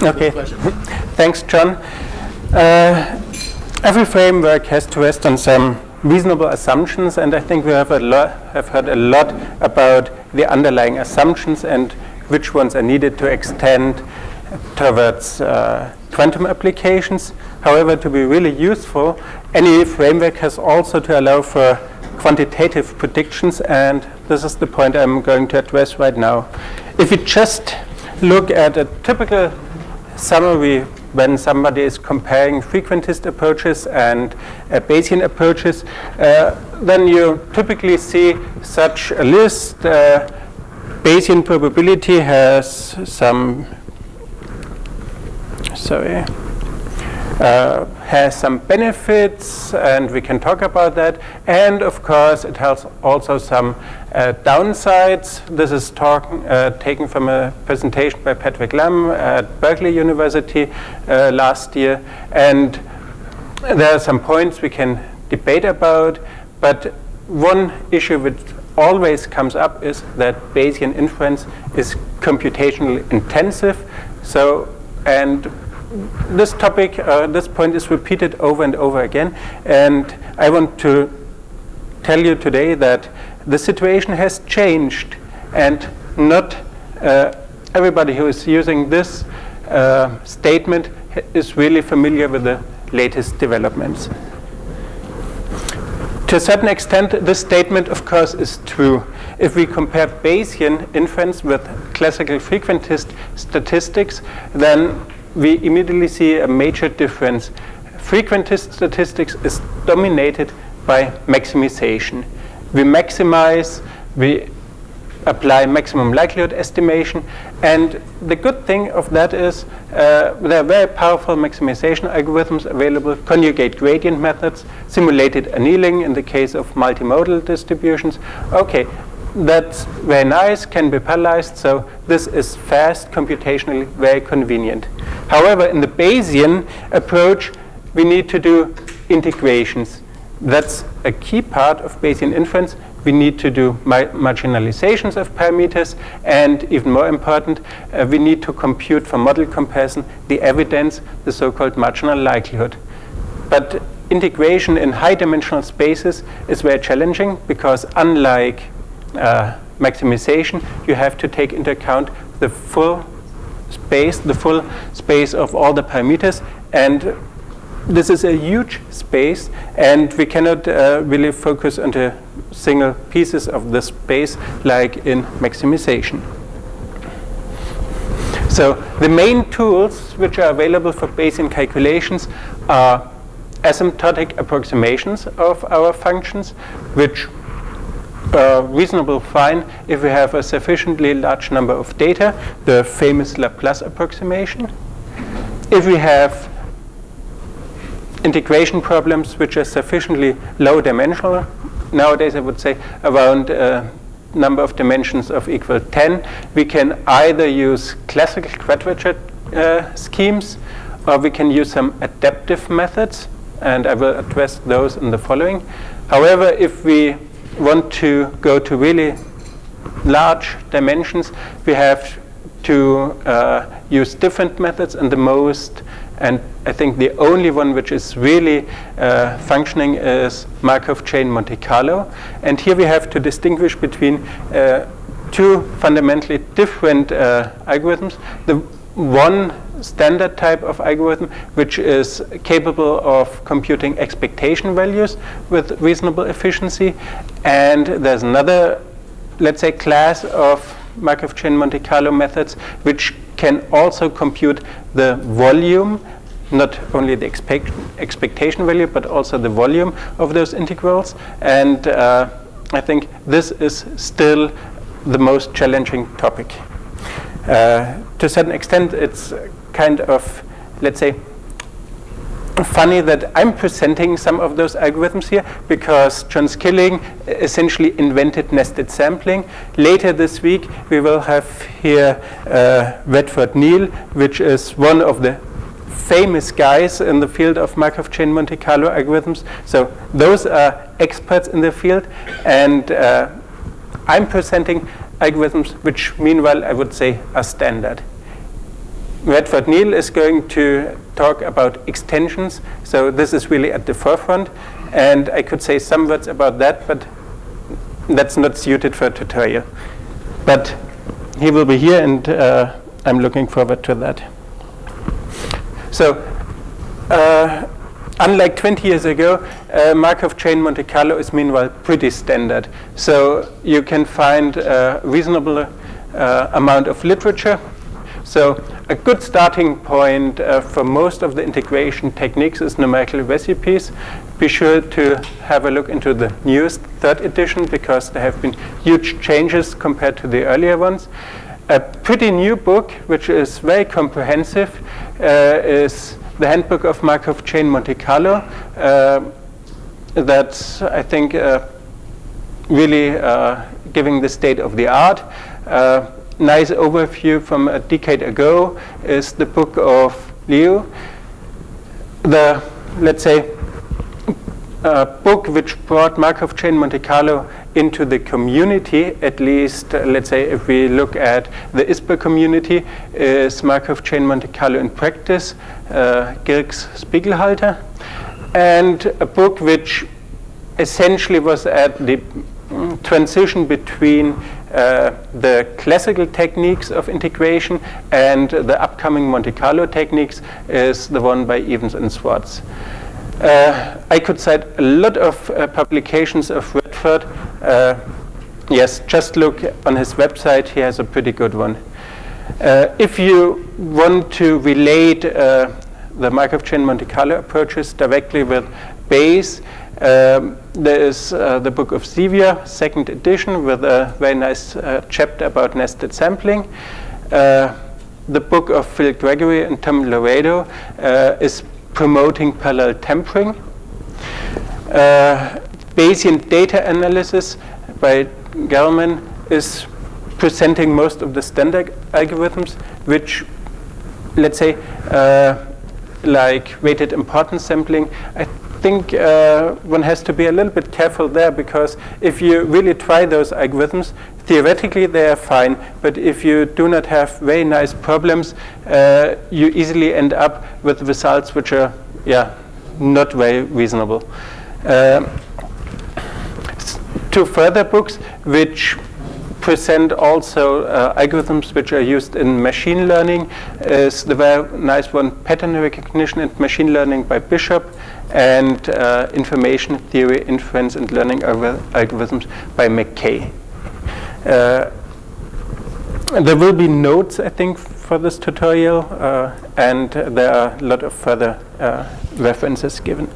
Okay. Thanks, John. Every framework has to rest on some reasonable assumptions, and I think we have heard a lot about the underlying assumptions and which ones are needed to extend towards quantum applications. However, to be really useful, any framework has also to allow for quantitative predictions, and this is the point I'm going to address right now. If you just look at a typical summary when somebody is comparing frequentist approaches and Bayesian approaches, then you typically see such a list. Bayesian probability has some, has some benefits, and we can talk about that. And of course, it has also some downsides. This is taken from a presentation by Patrick Lam at Berkeley University last year. And there are some points we can debate about, but one issue which always comes up is that Bayesian inference is computationally intensive. So, and this topic, this point is repeated over and over again, and I want to tell you today that the situation has changed, and not everybody who is using this statement is really familiar with the latest developments. To a certain extent, this statement, of course, is true. If we compare Bayesian inference with classical frequentist statistics, then we immediately see a major difference. Frequentist statistics is dominated by maximization. We maximize, we apply maximum likelihood estimation, and the good thing of that is there are very powerful maximization algorithms available, conjugate gradient methods, simulated annealing in the case of multimodal distributions. Okay, that's very nice, can be parallelized, so this is fast, computationally very convenient. However, in the Bayesian approach, we need to do integrations. That's a key part of Bayesian inference. We need to do marginalizations of parameters, and even more important, we need to compute for model comparison the evidence, the so-called marginal likelihood. But integration in high-dimensional spaces is very challenging because unlike maximization, you have to take into account the full space of all the parameters, and this is a huge space, and we cannot really focus on the single pieces of the space like in maximization. So the main tools which are available for Bayesian calculations are asymptotic approximations of our functions, which reasonable fine if we have a sufficiently large number of data, the famous Laplace approximation. If we have integration problems which are sufficiently low dimensional, nowadays I would say around a number of dimensions of equal 10, we can either use classical quadrature schemes, or we can use some adaptive methods, and I will address those in the following. However, if we want to go to really large dimensions, we have to use different methods, and the most, and I think the only one which is really functioning is Markov chain Monte Carlo. And here we have to distinguish between two fundamentally different algorithms. The one standard type of algorithm which is capable of computing expectation values with reasonable efficiency, and there's another, let's say, class of Markov chain Monte Carlo methods which can also compute the volume, not only the expectation value, but also the volume of those integrals. And I think this is still the most challenging topic. To a certain extent, it's kind of, let's say, funny that I'm presenting some of those algorithms here, because John Skilling essentially invented nested sampling. Later this week, we will have here Redford Neal, which is one of the famous guys in the field of Markov chain Monte Carlo algorithms. So those are experts in the field, and I'm presenting algorithms which, meanwhile, I would say are standard. Redford Neal is going to talk about extensions. So this is really at the forefront. And I could say some words about that, but that's not suited for a tutorial. But he will be here, and I'm looking forward to that. So unlike 20 years ago, Markov chain Monte Carlo is meanwhile pretty standard. So you can find a reasonable amount of literature. So a good starting point for most of the integration techniques is numerical recipes. Be sure to have a look into the newest 3rd edition, because there have been huge changes compared to the earlier ones. A pretty new book, which is very comprehensive, is the Handbook of Markov Chain Monte Carlo. That's, I think, really giving the state of the art. Nice overview from a decade ago is the book of Liu. The, let's say, book which brought Markov chain Monte Carlo into the community, at least, let's say, if we look at the ISPER community, is Markov chain Monte Carlo in Practice, Girks Spiegelhalter, and a book which essentially was at the transition between the classical techniques of integration and the upcoming Monte Carlo techniques, is the one by Evans and Swartz. I could cite a lot of publications of Redford. Yes, just look on his website. He has a pretty good one. If you want to relate the Markov chain Monte Carlo approaches directly with Bayes, there is the book of Xavier, 2nd edition, with a very nice chapter about nested sampling. The book of Phil Gregory and Tom Laredo is promoting parallel tempering. Bayesian data analysis by Gelman is presenting most of the standard algorithms, which, let's say, like weighted importance sampling. I think one has to be a little bit careful there, because if you really try those algorithms, theoretically they are fine, but if you do not have very nice problems, you easily end up with results which are, not very reasonable. 2 further books which present also algorithms which are used in machine learning is the very nice one, Pattern Recognition and Machine Learning by Bishop, and Information Theory, Inference and Learning Algorithms by McKay. There will be notes, I think, for this tutorial, and there are a lot of further references given.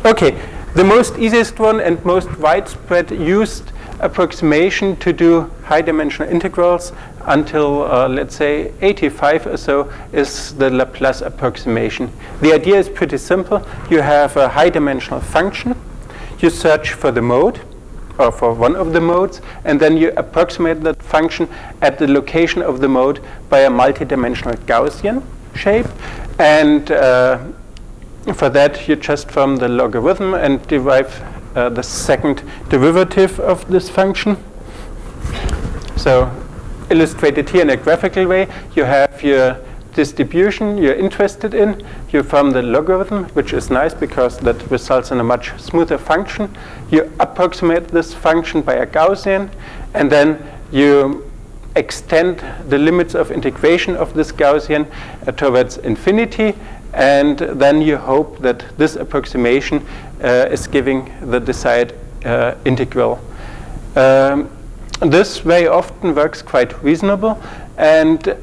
Okay, the most easiest one and most widespread used approximation to do high-dimensional integrals until, let's say, 85 or so is the Laplace approximation. The idea is pretty simple. You have a high-dimensional function. You search for the mode, or for one of the modes, and then you approximate that function at the location of the mode by a multidimensional Gaussian shape. And for that, you just form the logarithm and derive the second derivative of this function. So illustrated here in a graphical way, you have your distribution you're interested in. You form the logarithm, which is nice because that results in a much smoother function. You approximate this function by a Gaussian, and then you extend the limits of integration of this Gaussian towards infinity, and then you hope that this approximation is giving the desired integral. This very often works quite reasonable, and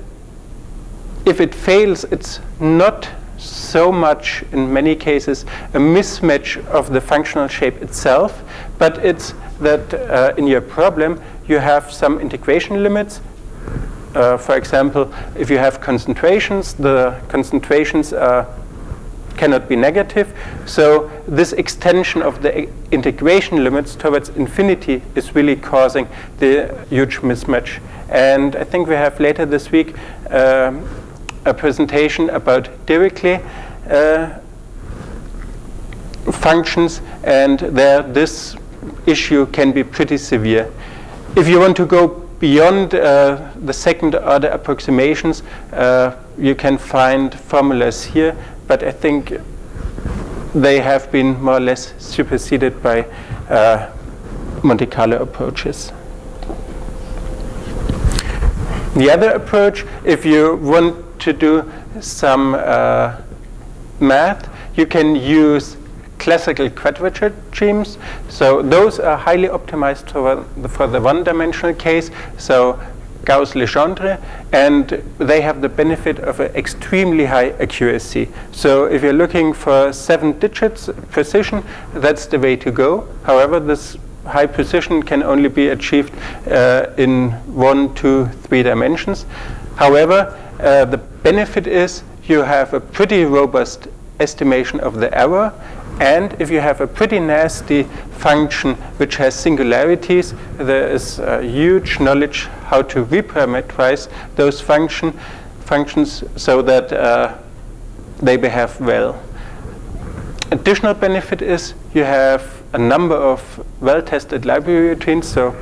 if it fails, it's not so much, in many cases, a mismatch of the functional shape itself, but it's that in your problem you have some integration limits. For example, if you have concentrations, the concentrations cannot be negative. So this extension of the integration limits towards infinity is really causing the huge mismatch. And I think we have later this week a presentation about Dirichlet functions, and there this issue can be pretty severe. If you want to go beyond the second order approximations, you can find formulas here, but I think they have been more or less superseded by Monte Carlo approaches. The other approach, if you want to do some math, you can use classical quadrature schemes. So those are highly optimized for the one-dimensional case, so Gauss-Legendre, and they have the benefit of an extremely high accuracy. So if you're looking for 7 digits precision, that's the way to go. However, this high precision can only be achieved in 1, 2, 3 dimensions. However, the benefit is you have a pretty robust estimation of the error, and if you have a pretty nasty function which has singularities, there is huge knowledge how to reparameterize those functions so that they behave well. Additional benefit is you have a number of well-tested library routines, so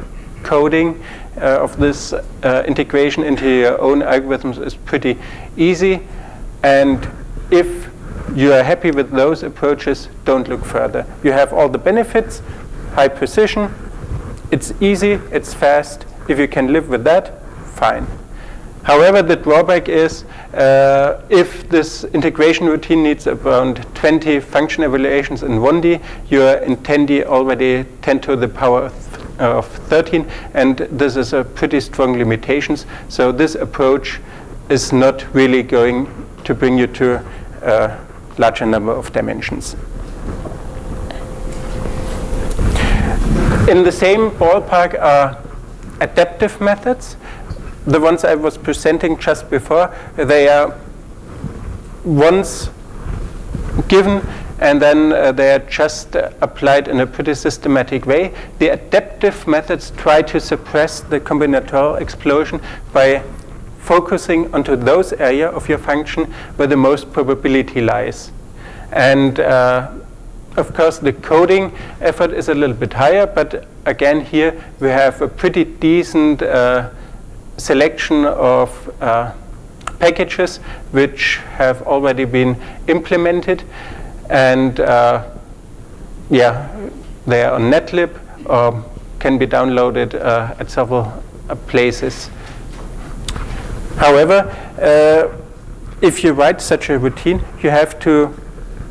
coding of this integration into your own algorithms is pretty easy, and if you are happy with those approaches, don't look further. You have all the benefits, high precision, it's easy, it's fast. If you can live with that, fine. However, the drawback is if this integration routine needs around 20 function evaluations in 1D, you are in 10D already 10 to the power of 13, and this is a pretty strong limitations. So this approach is not really going to bring you to a larger number of dimensions. In the same ballpark are adaptive methods. The ones I was presenting just before, they are once given and then they are just applied in a pretty systematic way. The adaptive methods try to suppress the combinatorial explosion by focusing onto those areas of your function where the most probability lies. And of course, the coding effort is a little bit higher, but again, here we have a pretty decent selection of packages which have already been implemented, and yeah, they are on Netlib or can be downloaded at several places. However, if you write such a routine, you have to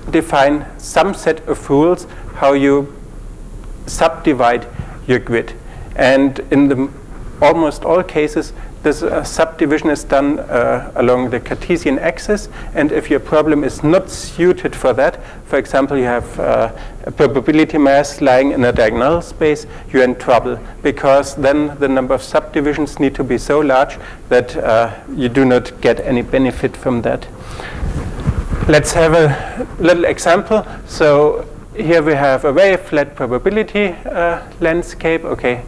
define some set of rules how you subdivide your grid. And in the almost all cases, this subdivision is done along the Cartesian axis, and if your problem is not suited for that, for example, you have a probability mass lying in a diagonal space, you're in trouble, because then the number of subdivisions need to be so large that you do not get any benefit from that. Let's have a little example. So here we have a very flat probability landscape, okay,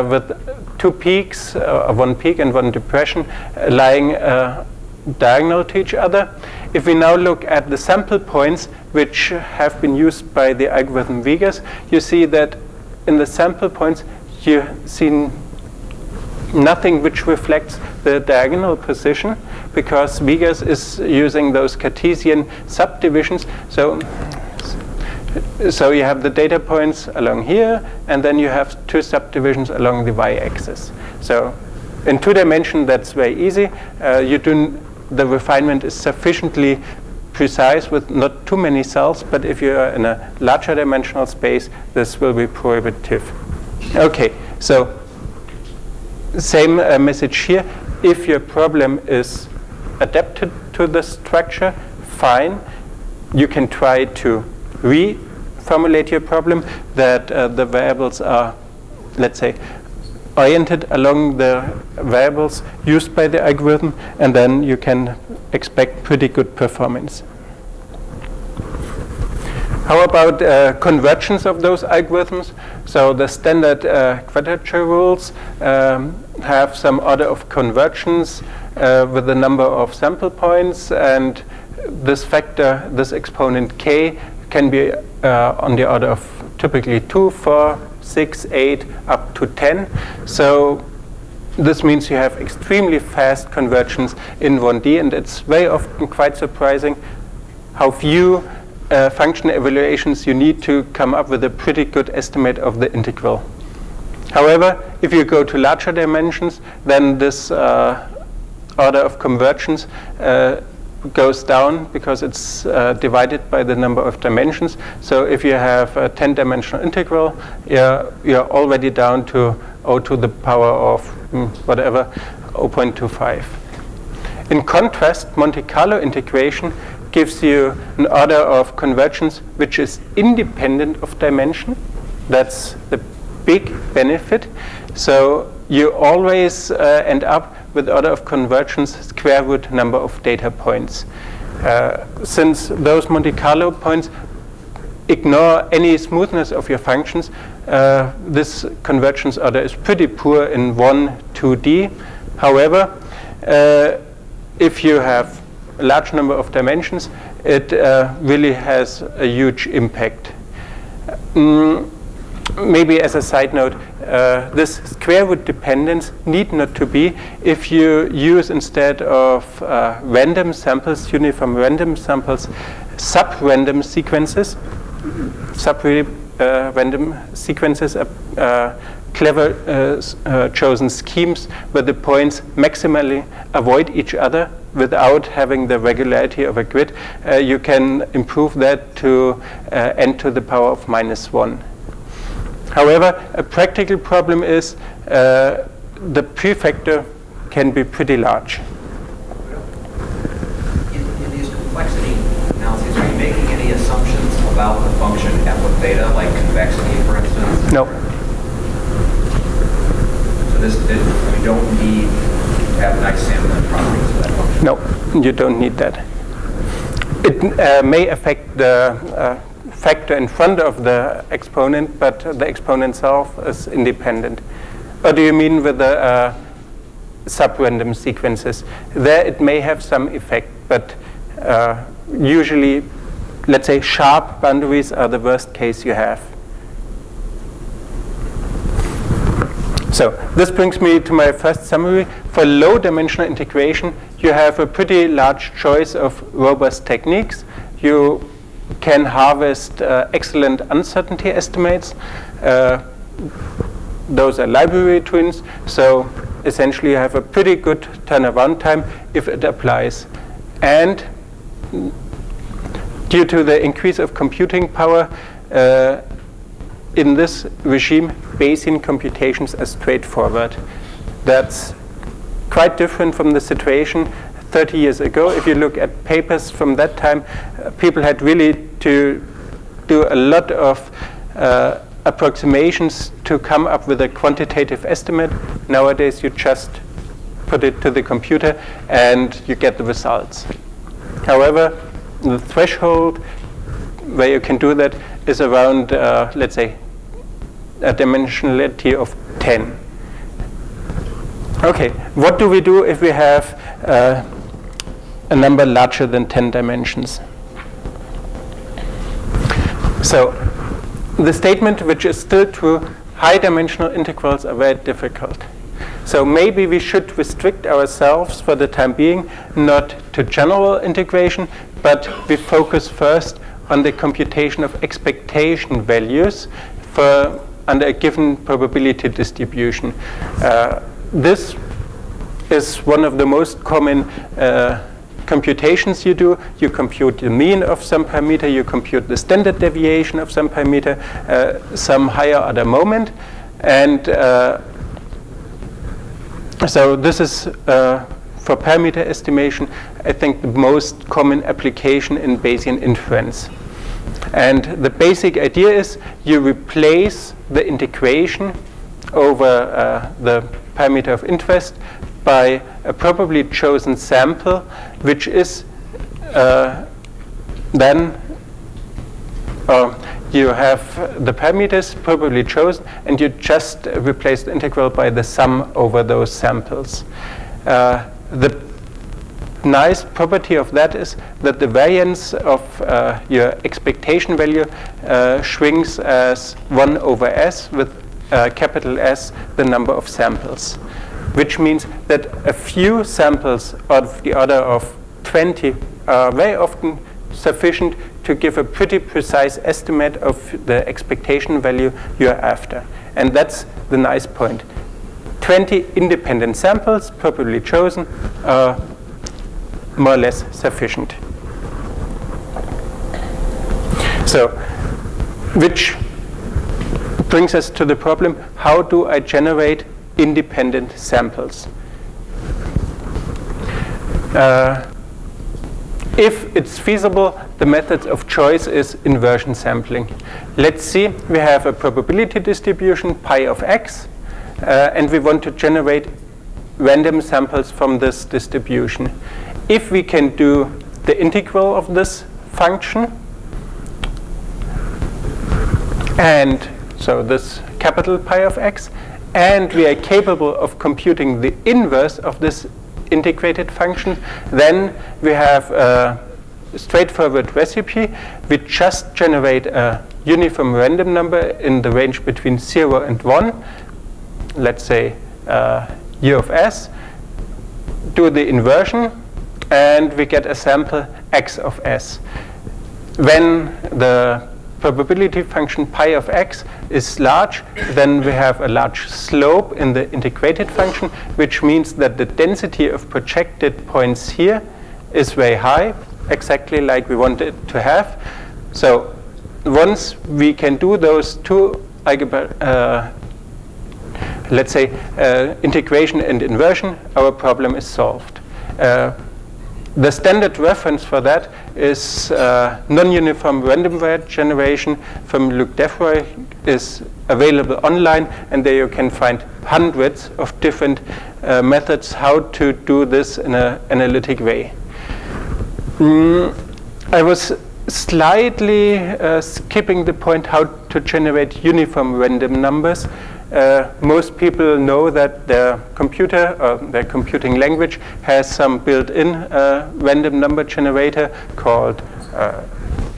with 2 peaks, one peak and one depression lying diagonal to each other. If we now look at the sample points which have been used by the algorithm Vegas, you see that in the sample points you see nothing which reflects the diagonal position, because Vegas is using those Cartesian subdivisions. So you have the data points along here, and then you have 2 subdivisions along the y-axis. So in 2 dimensions, that's very easy. The refinement is sufficiently precise with not too many cells, but if you're in a larger dimensional space, this will be prohibitive. Okay, so same message here. If your problem is adapted to the structure, fine. You can try to reformulate your problem that the variables are, let's say, oriented along the variables used by the algorithm, and then you can expect pretty good performance. How about convergence of those algorithms? So the standard quadrature rules have some order of convergence with the number of sample points, and this factor, this exponent k, can be on the order of typically 2, 4, 6, 8, up to 10. So this means you have extremely fast convergence in 1D, and it's very often quite surprising how few function evaluations you need to come up with a pretty good estimate of the integral. However, if you go to larger dimensions, then this order of convergence goes down because it's divided by the number of dimensions. So if you have a 10-dimensional integral, you're already down to O to the power of whatever, 0.25. In contrast, Monte Carlo integration gives you an order of convergence which is independent of dimension. That's the big benefit. So you always end up with order of convergence square root number of data points. Since those Monte Carlo points ignore any smoothness of your functions, this convergence order is pretty poor in 1, 2D. However, if you have a large number of dimensions, it really has a huge impact. Maybe as a side note, this square root dependence need not to be if you use, instead of random samples, uniform random samples, sub-random sequences. Random sequences are clever chosen schemes where the points maximally avoid each other without having the regularity of a grid. You can improve that to n to the power of -1. However, a practical problem is the prefactor can be pretty large. In these complexity analyses, are you making any assumptions about the function f of theta, like convexity, for instance? No. So you don't need to have nice sampling properties of that function? No, you don't need that. It may affect the factor in front of the exponent, but the exponent itself is independent. Or do you mean with the sub-random sequences? There it may have some effect, but usually, let's say, sharp boundaries are the worst case you have. So this brings me to my first summary. For low-dimensional integration, you have a pretty large choice of robust techniques. You can harvest excellent uncertainty estimates. Those are library twins. So essentially, you have a pretty good turnaround time if it applies. And due to the increase of computing power, in this regime, Bayesian computations are straightforward. That's quite different from the situation 30 years ago. If you look at papers from that time, people had really to do a lot of approximations to come up with a quantitative estimate. Nowadays, you just put it to the computer and you get the results. However, the threshold where you can do that is around, let's say, a dimensionality of 10. Okay, what do we do if we have a number larger than 10 dimensions? So the statement, which is still true, high-dimensional integrals are very difficult. So maybe we should restrict ourselves for the time being not to general integration, but we focus first on the computation of expectation values for under a given probability distribution. This is one of the most common computations you do. You compute the mean of some parameter, you compute the standard deviation of some parameter, some higher order moment, and so this is for parameter estimation, I think, the most common application in Bayesian inference. And the basic idea is you replace the integration over the parameter of interest by a probably chosen sample, which is then you have the parameters probably chosen, and you just replace the integral by the sum over those samples. The nice property of that is that the variance of your expectation value shrinks as 1 over s, with capital S, the number of samples. which means that a few samples of the order of 20 are very often sufficient to give a pretty precise estimate of the expectation value you're after. And that's the nice point. 20 independent samples, properly chosen, are more or less sufficient. So, which brings us to the problem, how do I generate independent samples? If it's feasible, the method of choice is inversion sampling. Let's see, we have a probability distribution, pi of x, and we want to generate random samples from this distribution. If we can do the integral of this function, and so this capital pi of x, and we are capable of computing the inverse of this integrated function, then we have a straightforward recipe. We just generate a uniform random number in the range between 0 and 1, let's say u of s, do the inversion, and we get a sample x of s. When the probability function pi of x is large, then we have a large slope in the integrated function, which means that the density of projected points here is very high, exactly like we want it to have. So once we can do those two let's say integration and inversion, our problem is solved. The standard reference for that is non-uniform random variable generation from Luc Defroy, is available online, and there you can find hundreds of different methods how to do this in an analytic way. I was slightly skipping the point how to generate uniform random numbers. Most people know that their computer or their computing language has some built-in random number generator called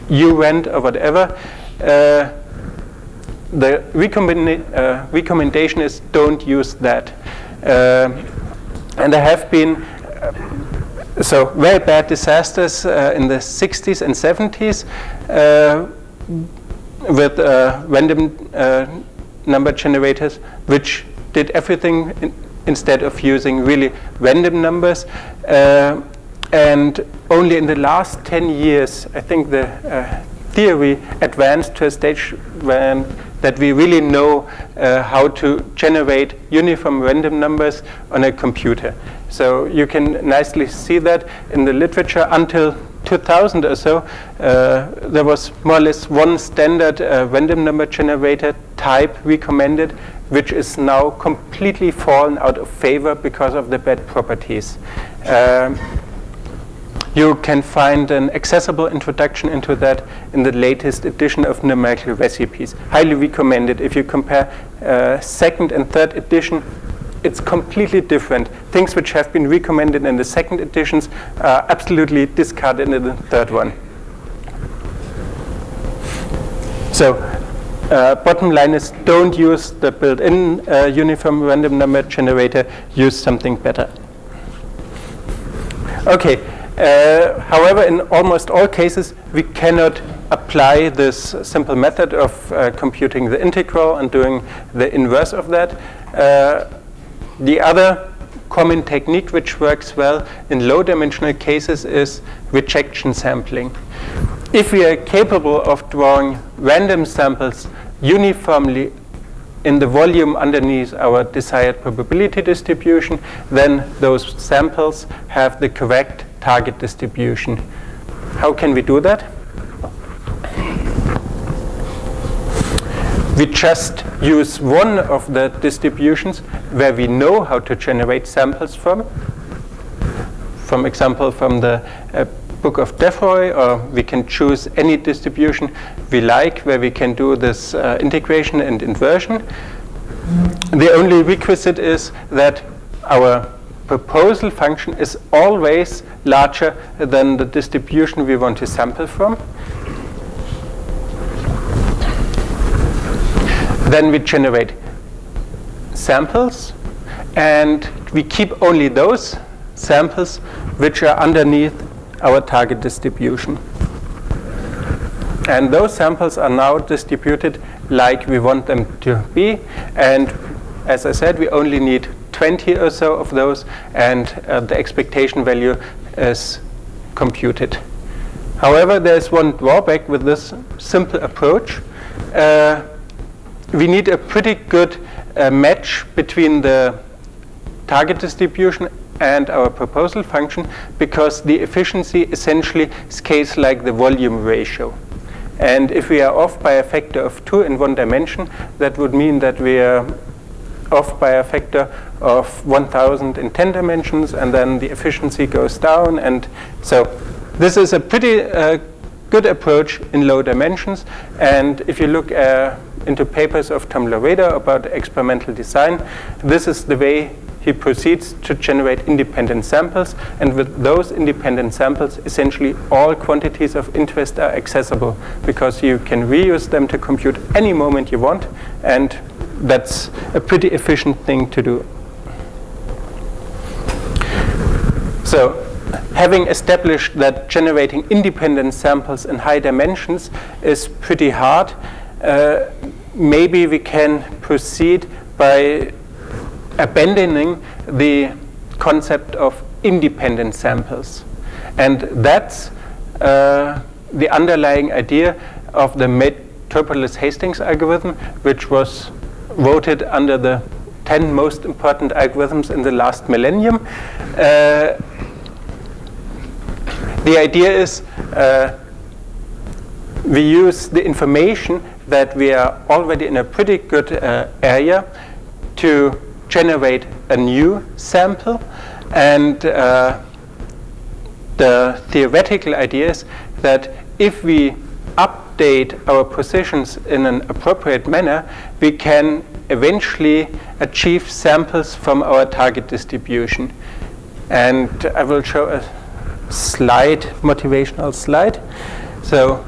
urand or whatever. The recommendation is don't use that. And there have been so very bad disasters in the 60s and 70s with random number generators, which did everything instead of using really random numbers. And only in the last 10 years, I think the theory advanced to a stage that we really know how to generate uniform random numbers on a computer. So you can nicely see that in the literature. Until 2000 or so, there was more or less one standard random number generator type recommended, which is now completely fallen out of favor because of the bad properties. You can find an accessible introduction into that in the latest edition of Numerical Recipes. Highly recommended. If you compare second and third edition, it's completely different. Things which have been recommended in the second editions are absolutely discarded in the third one. So bottom line is, don't use the built-in uniform random number generator. Use something better. Okay. However, in almost all cases, we cannot apply this simple method of computing the integral and doing the inverse of that. The other common technique which works well in low-dimensional cases is rejection sampling. If we are capable of drawing random samples uniformly in the volume underneath our desired probability distribution, then those samples have the correct target distribution. How can we do that? We just use one of the distributions where we know how to generate samples from example, from the book of Defroy, or we can choose any distribution we like where we can do this integration and inversion. The only requisite is that our proposal function is always larger than the distribution we want to sample from. Then we generate samples, and we keep only those samples which are underneath our target distribution. And those samples are now distributed like we want them to be. And as I said, we only need 20 or so of those, and the expectation value is computed. However, there's one drawback with this simple approach. We need a pretty good match between the target distribution and our proposal function, because the efficiency essentially scales like the volume ratio. And if we are off by a factor of 2 in one dimension, that would mean that we are off by a factor of 1,000 in 10 dimensions, and then the efficiency goes down. And so this is a pretty good approach in low dimensions. And if you look into papers of Tom Loreda about experimental design, this is the way he proceeds to generate independent samples. And with those independent samples, essentially all quantities of interest are accessible, because you can reuse them to compute any moment you want. And that's a pretty efficient thing to do. So having established that generating independent samples in high dimensions is pretty hard, maybe we can proceed by abandoning the concept of independent samples. And that's the underlying idea of the Metropolis Hastings algorithm, which was voted under the 10 most important algorithms in the last millennium. The idea is we use the information that we are already in a pretty good area to generate a new sample. And the theoretical idea is that if we update our positions in an appropriate manner, we can eventually achieve samples from our target distribution. And I will show a slide, motivational slide. So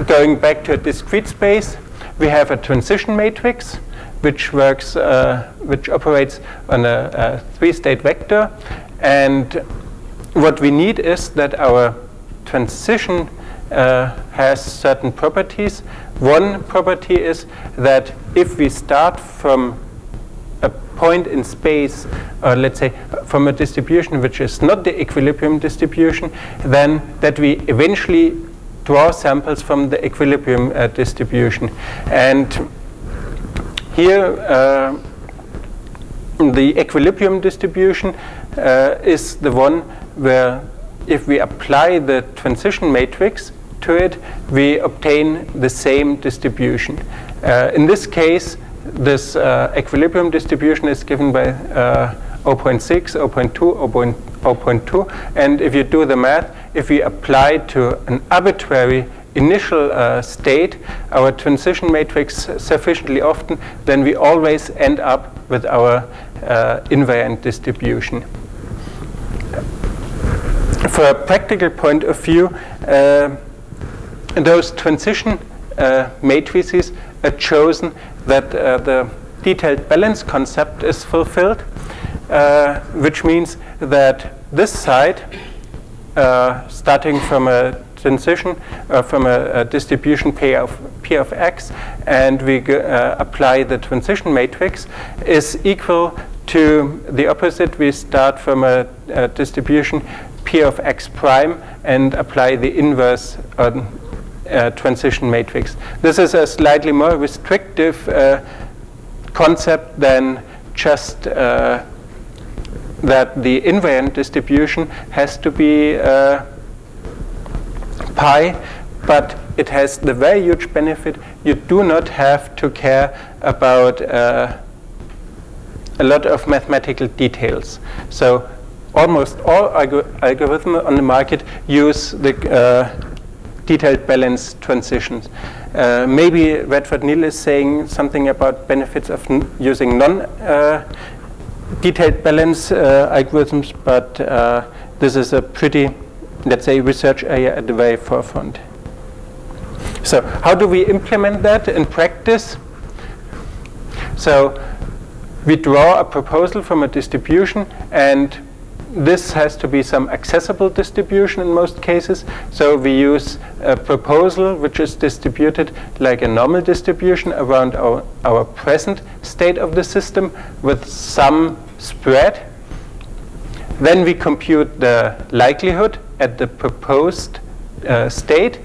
going back to a discrete space, we have a transition matrix which works, which operates on a 3-state vector. And what we need is that our transition has certain properties. One property is that if we start from a point in space, or let's say from a distribution which is not the equilibrium distribution, then that we eventually draw samples from the equilibrium distribution. And here the equilibrium distribution is the one where if we apply the transition matrix to it, we obtain the same distribution. In this case, this equilibrium distribution is given by 0.6, 0.2, 0.2. And if you do the math, if we apply to an arbitrary initial state our transition matrix sufficiently often, then we always end up with our invariant distribution. For a practical point of view, those transition matrices are chosen that the detailed balance concept is fulfilled, which means that this side, starting from a transition, from a distribution P of x, and we apply the transition matrix, is equal to the opposite. We start from a distribution P of x prime and apply the inverse transition matrix. This is a slightly more restrictive concept than just that the invariant distribution has to be pi, but it has the very huge benefit you do not have to care about a lot of mathematical details. So almost all algorithms on the market use the detailed balance transitions. Maybe Radford Neal is saying something about benefits of using non-detailed balance algorithms, but this is a pretty, let's say, research area at the very forefront. So how do we implement that in practice? So we draw a proposal from a distribution, and this has to be some accessible distribution in most cases. So we use a proposal which is distributed like a normal distribution around our present state of the system with some spread. Then we compute the likelihood at the proposed state,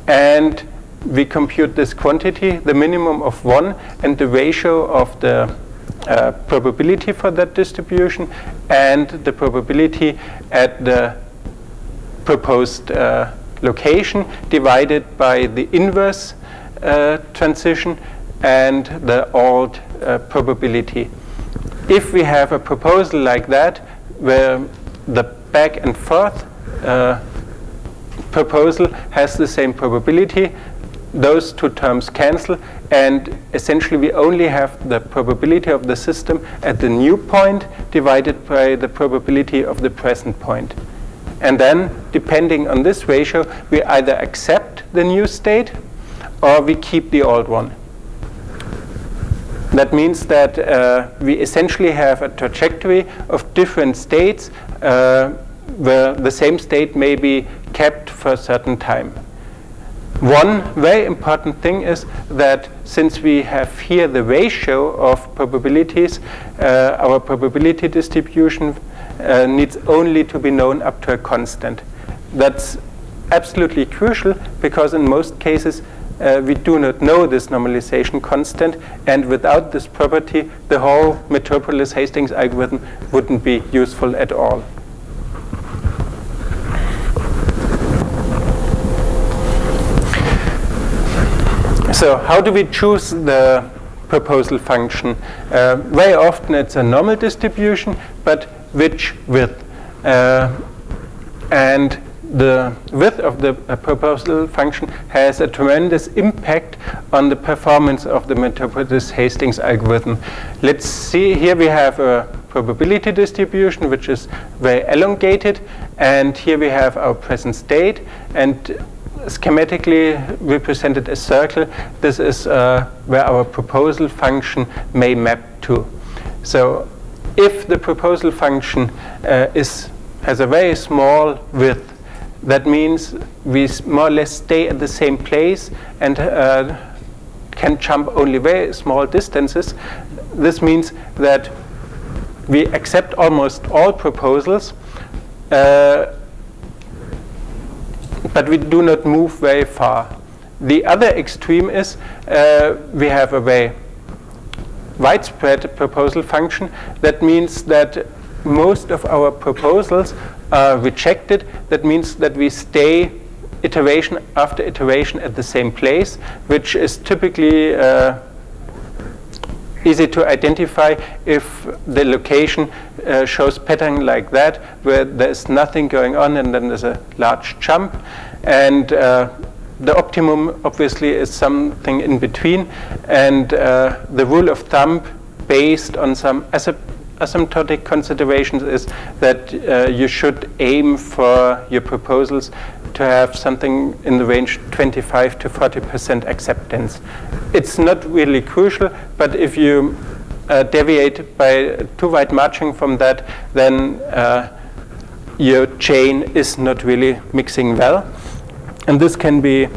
and we compute this quantity, the minimum of 1, and the ratio of the probability for that distribution and the probability at the proposed location divided by the inverse transition and the old probability. If we have a proposal like that, where the back and forth proposal has the same probability, those two terms cancel, and essentially we only have the probability of the system at the new point divided by the probability of the present point. And then, depending on this ratio, we either accept the new state or we keep the old one. That means that we essentially have a trajectory of different states where the same state may be kept for a certain time. One very important thing is that since we have here the ratio of probabilities, our probability distribution needs only to be known up to a constant. That's absolutely crucial because in most cases we do not know this normalization constant, and without this property the whole Metropolis Hastings algorithm wouldn't be useful at all. So how do we choose the proposal function? Very often it's a normal distribution, but which width? And the width of the proposal function has a tremendous impact on the performance of the Metropolis Hastings algorithm. Let's see, here we have a probability distribution which is very elongated, and here we have our present state, and schematically represented as circle. This is where our proposal function may map to. So if the proposal function has a very small width, that means we more or less stay at the same place and can jump only very small distances. This means that we accept almost all proposals, but we do not move very far. The other extreme is we have a very widespread proposal function. That means that most of our proposals are rejected. That means that we stay iteration after iteration at the same place, which is typically easy to identify if the location shows pattern like that, where there's nothing going on and then there's a large jump. And the optimum obviously is something in between, and the rule of thumb based on some asymptotic considerations is that you should aim for your proposals to have something in the range 25 to 40% acceptance. It's not really crucial, but if you deviate by too wide margin from that, then your chain is not really mixing well. And this can be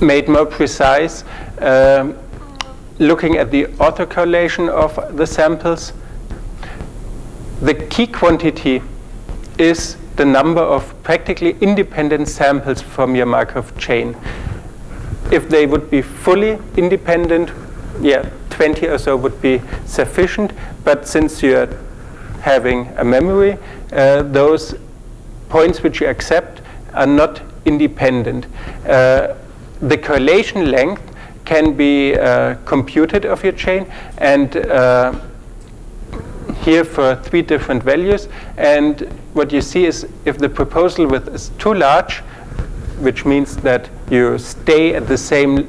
made more precise looking at the autocorrelation of the samples. The key quantity is the number of practically independent samples from your Markov chain. If they would be fully independent, yeah, 20 or so would be sufficient. But since you're having a memory, those points which you accept are not independent. The correlation length can be computed of your chain, and here for 3 different values. And what you see is if the proposal width is too large, which means that you stay at the same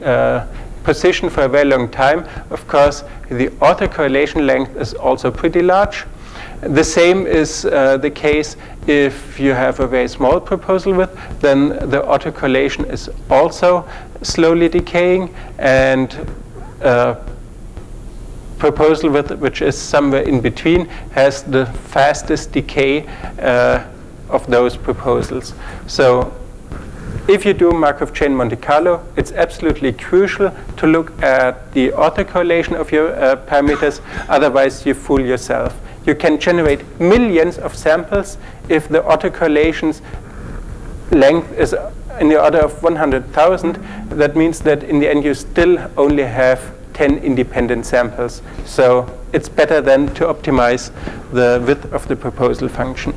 position for a very long time, of course the autocorrelation length is also pretty large. The same is the case if you have a very small proposal width, then the autocorrelation is also slowly decaying, and proposal which is somewhere in between has the fastest decay of those proposals. So if you do Markov chain Monte Carlo, it's absolutely crucial to look at the autocorrelation of your parameters, otherwise you fool yourself. You can generate millions of samples if the autocorrelation's length is in the order of 100,000. That means that in the end you still only have 10 independent samples. So it's better then to optimize the width of the proposal function.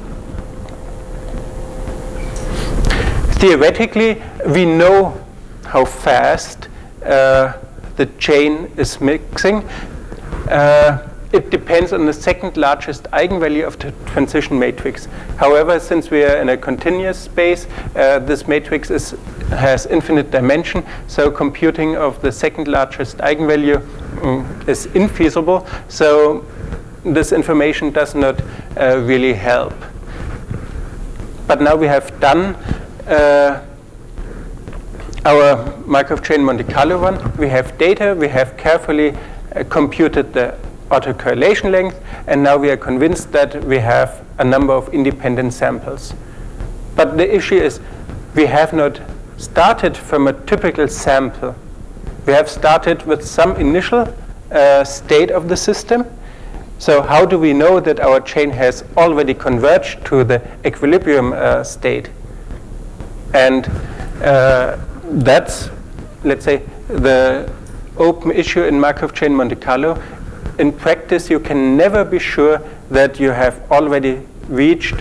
Theoretically, we know how fast the chain is mixing. It depends on the second largest eigenvalue of the transition matrix. However, since we are in a continuous space, this matrix has infinite dimension, so computing of the second largest eigenvalue is infeasible. So this information does not really help. But now we have done our Markov chain Monte Carlo one. We have data, we have carefully computed the autocorrelation length, and now we are convinced that we have a number of independent samples. But the issue is we have not started from a typical sample. We have started with some initial state of the system. So how do we know that our chain has already converged to the equilibrium state? And that's, let's say, the open issue in Markov chain Monte Carlo. In practice, you can never be sure that you have already reached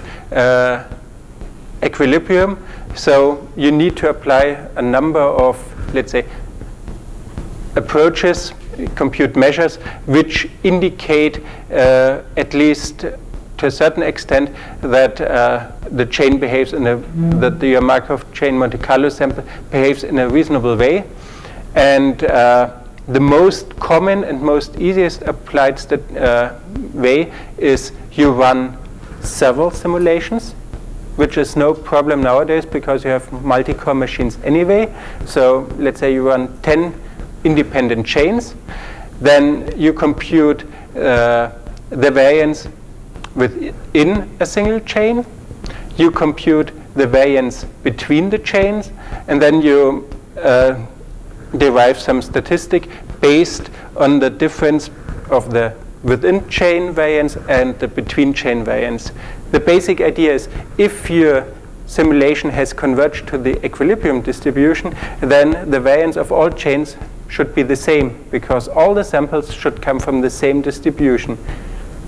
equilibrium. So you need to apply a number of, let's say, approaches, compute measures, which indicate at least to a certain extent that the chain behaves in a, that the Markov chain Monte Carlo sample behaves in a reasonable way. And the most common and most easiest applied way is you run several simulations, which is no problem nowadays because you have multi-core machines anyway. So let's say you run 10 independent chains. Then you compute the variance within a single chain. You compute the variance between the chains, and then you derive some statistic based on the difference of the within chain variance and the between chain variance. The basic idea is if your simulation has converged to the equilibrium distribution, then the variance of all chains should be the same because all the samples should come from the same distribution.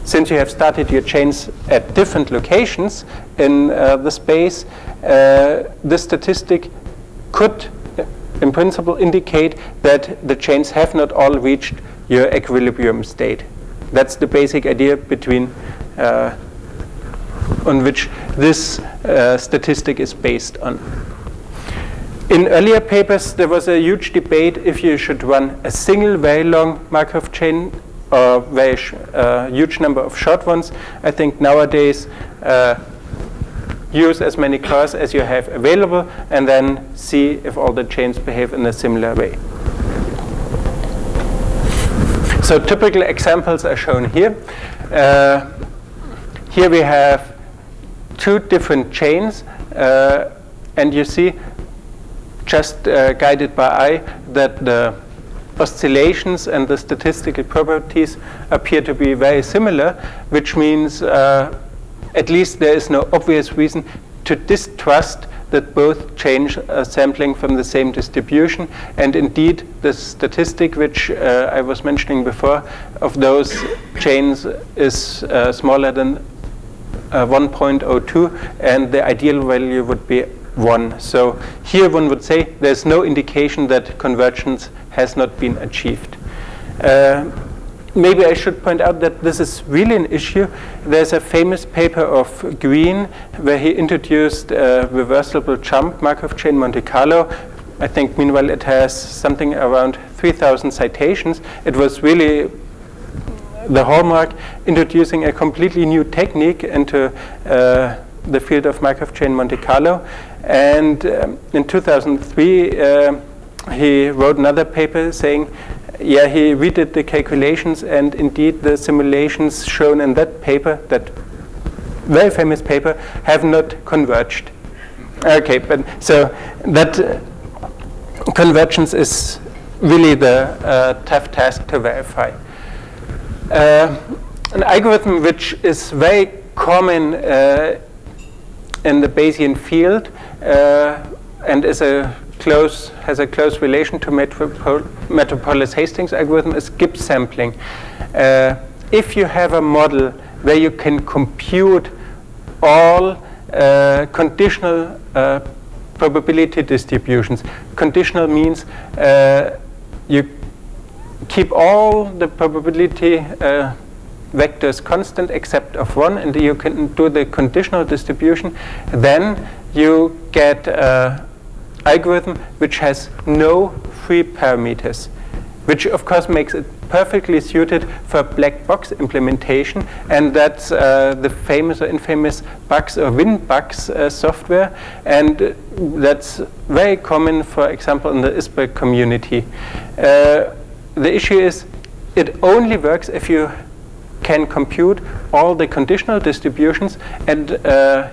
Since you have started your chains at different locations in the space, this statistic could in principle indicate that the chains have not all reached your equilibrium state. That's the basic idea between on which this statistic is based on. In earlier papers, there was a huge debate if you should run a single very long Markov chain or very huge number of short ones. I think nowadays use as many cores as you have available and then see if all the chains behave in a similar way. So typical examples are shown here. Here we have two different chains, and you see, just guided by eye, that the oscillations and the statistical properties appear to be very similar, which means at least there is no obvious reason to distrust that both chains are sampling from the same distribution. And indeed, the statistic which I was mentioning before of those chains is smaller than 1.02, and the ideal value would be 1. So here one would say there's no indication that convergence has not been achieved. Maybe I should point out that this is really an issue. There's a famous paper of Green where he introduced a reversible jump Markov chain Monte Carlo. I think meanwhile it has something around 3,000 citations. It was really the hallmark, introducing a completely new technique into the field of Markov chain Monte Carlo. And in 2003, he wrote another paper saying yeah, he redid the calculations, and indeed the simulations shown in that paper, that very famous paper, have not converged. Okay, but so that convergence is really the tough task to verify. An algorithm which is very common in the Bayesian field and has a close relation to Metropolis Hastings algorithm is Gibbs sampling. If you have a model where you can compute all conditional probability distributions. Conditional means you keep all the probability vectors constant except of one, and you can do the conditional distribution. Then you get an algorithm which has no free parameters, which of course makes it perfectly suited for black box implementation, and that's the famous or infamous bugs or WinBugs software, and that's very common, for example, in the ISBER community. The issue is it only works if you can compute all the conditional distributions, and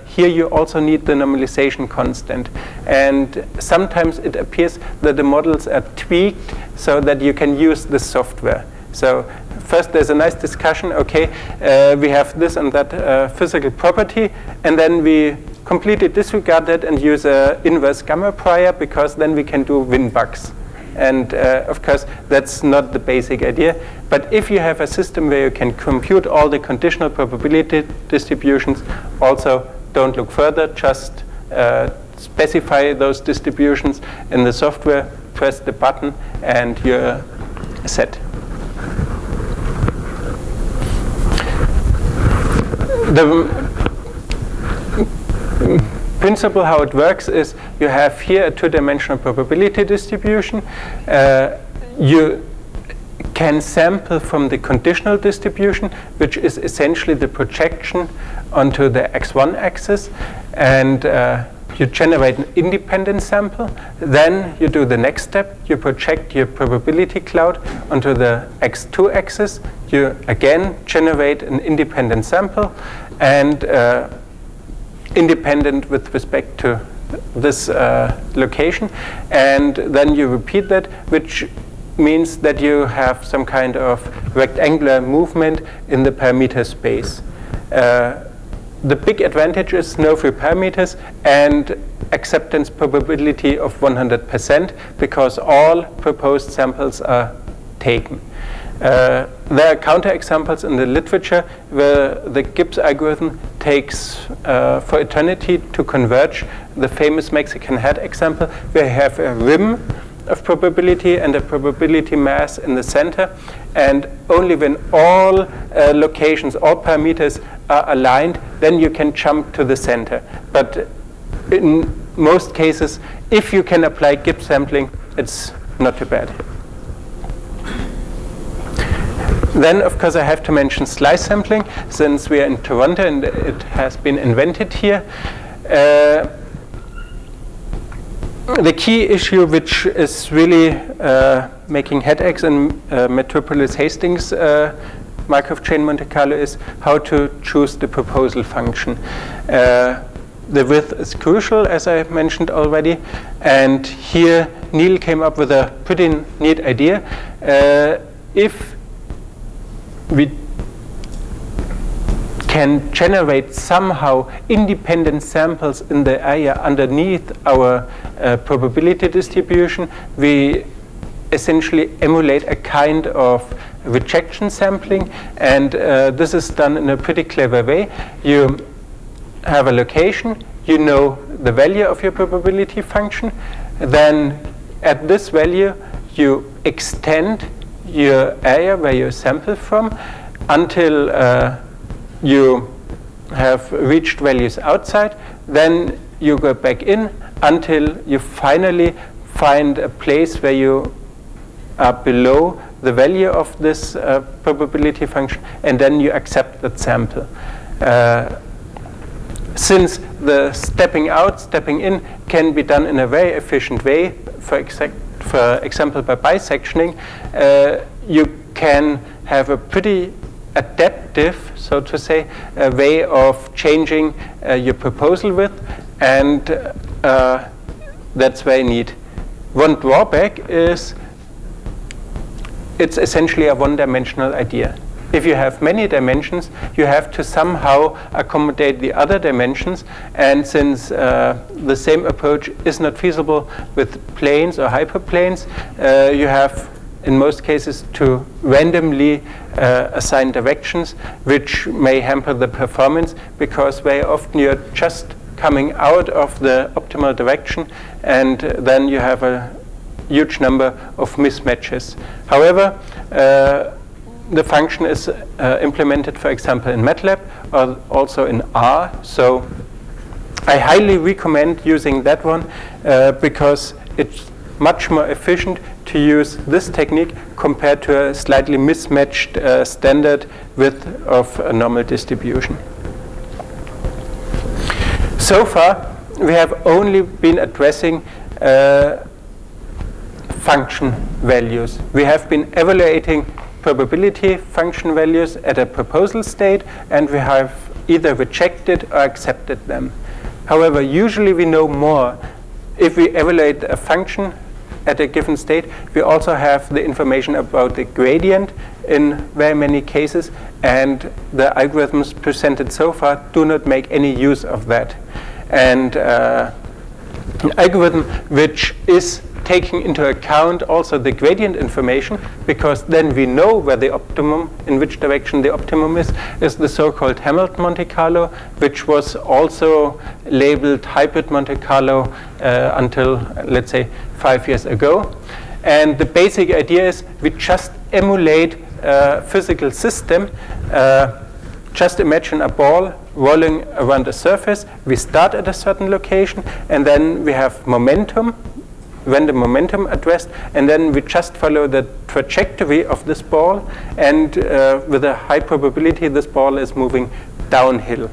here you also need the normalization constant. And sometimes it appears that the models are tweaked so that you can use the software. So first there's a nice discussion, okay, we have this and that physical property, and then we completely disregard that and use an inverse gamma prior, because then we can do WinBugs. And of course, that's not the basic idea. But if you have a system where you can compute all the conditional probability distributions, also don't look further, just specify those distributions in the software, press the button, and you're set. The principle how it works is you have here a two-dimensional probability distribution. You can sample from the conditional distribution, which is essentially the projection onto the x1 axis, and you generate an independent sample. Then you do the next step. You project your probability cloud onto the x2 axis. You again generate an independent sample, and independent with respect to this location, and then you repeat that, which means that you have some kind of rectangular movement in the parameter space. The big advantage is no free parameters and acceptance probability of 100%, because all proposed samples are taken. There are counterexamples in the literature where the Gibbs algorithm takes for eternity to converge. The famous Mexican hat example, where you have a rim of probability and a probability mass in the center, and only when all locations, all parameters are aligned, then you can jump to the center. But in most cases, if you can apply Gibbs sampling, it's not too bad. Then, of course, I have to mention slice sampling, since we are in Toronto and it has been invented here. The key issue, which is really making headaches in Metropolis Hastings Markov chain Monte Carlo, is how to choose the proposal function. The width is crucial, as I mentioned already, and here Neil came up with a pretty neat idea. If we can generate somehow independent samples in the area underneath our probability distribution, we essentially emulate a kind of rejection sampling, and this is done in a pretty clever way. You have a location, you know the value of your probability function, then at this value you extend your area where you sample from until you have reached values outside. Then you go back in until you finally find a place where you are below the value of this probability function, and then you accept that sample. Since the stepping out, stepping in can be done in a very efficient way, for for example, by bisectioning, you can have a pretty adaptive, so to say, way of changing your proposal width, and that's very neat. One drawback is it's essentially a one-dimensional idea. If you have many dimensions, you have to somehow accommodate the other dimensions, and since the same approach is not feasible with planes or hyperplanes, you have in most cases to randomly assign directions, which may hamper the performance, because very often you're just coming out of the optimal direction, and then you have a huge number of mismatches. However, the function is implemented, for example, in MATLAB or also in R. So I highly recommend using that one because it's much more efficient to use this technique compared to a slightly mismatched standard width of a normal distribution. So far, we have only been addressing function values. We have been evaluating probability function values at a proposal state, and we have either rejected or accepted them. However, usually we know more. If we evaluate a function at a given state, we also have the information about the gradient in very many cases, and the algorithms presented so far do not make any use of that. And an algorithm which is taking into account also the gradient information, because then we know where the optimum, in which direction the optimum is the so-called Hamilton Monte Carlo, which was also labeled hybrid Monte Carlo until, let's say, 5 years ago. And the basic idea is we just emulate a physical system. Just imagine a ball rolling around a surface. We start at a certain location, and then we have momentum, random momentum addressed, and then we just follow the trajectory of this ball, and with a high probability this ball is moving downhill.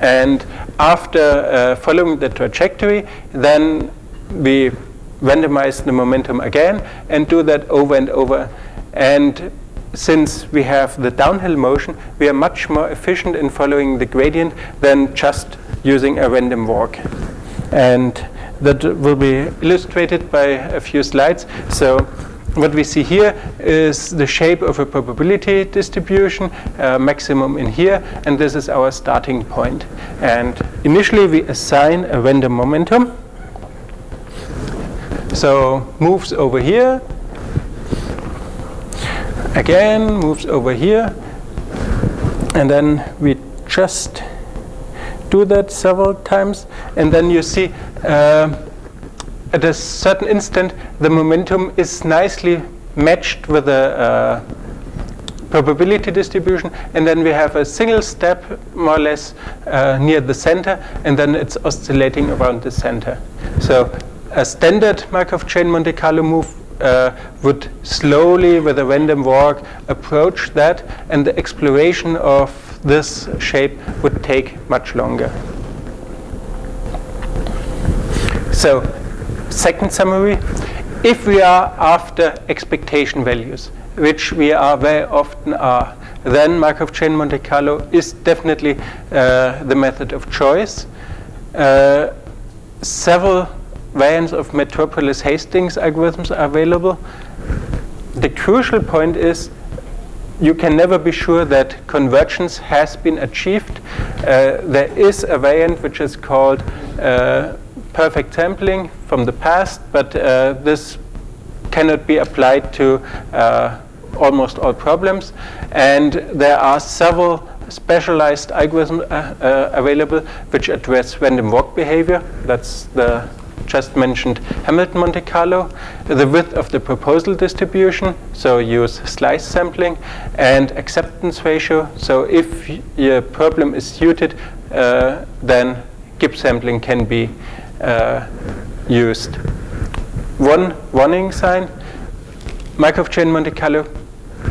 And after following the trajectory, then we randomize the momentum again and do that over and over. And since we have the downhill motion, we are much more efficient in following the gradient than just using a random walk. And that will be illustrated by a few slides. So what we see here is the shape of a probability distribution, maximum in here, and this is our starting point. And initially we assign a random momentum. So moves over here, again moves over here, and then we just do that several times, and then you see at a certain instant the momentum is nicely matched with a probability distribution, and then we have a single step more or less near the center, and then it's oscillating around the center. So a standard Markov chain Monte Carlo move would slowly, with a random walk, approach that, and the exploration of this shape would take much longer. So, second summary, if we are after expectation values, which we are very often are, then Markov chain Monte Carlo is definitely the method of choice. Several variants of Metropolis Hastings algorithms are available. The crucial point is you can never be sure that convergence has been achieved. There is a variant which is called perfect sampling from the past, but this cannot be applied to almost all problems. And there are several specialized algorithms available which address random walk behavior. That's the just mentioned Hamilton Monte Carlo, the width of the proposal distribution, so use slice sampling, and acceptance ratio. So if your problem is suited, then Gibbs sampling can be used. One warning sign, Markov chain Monte Carlo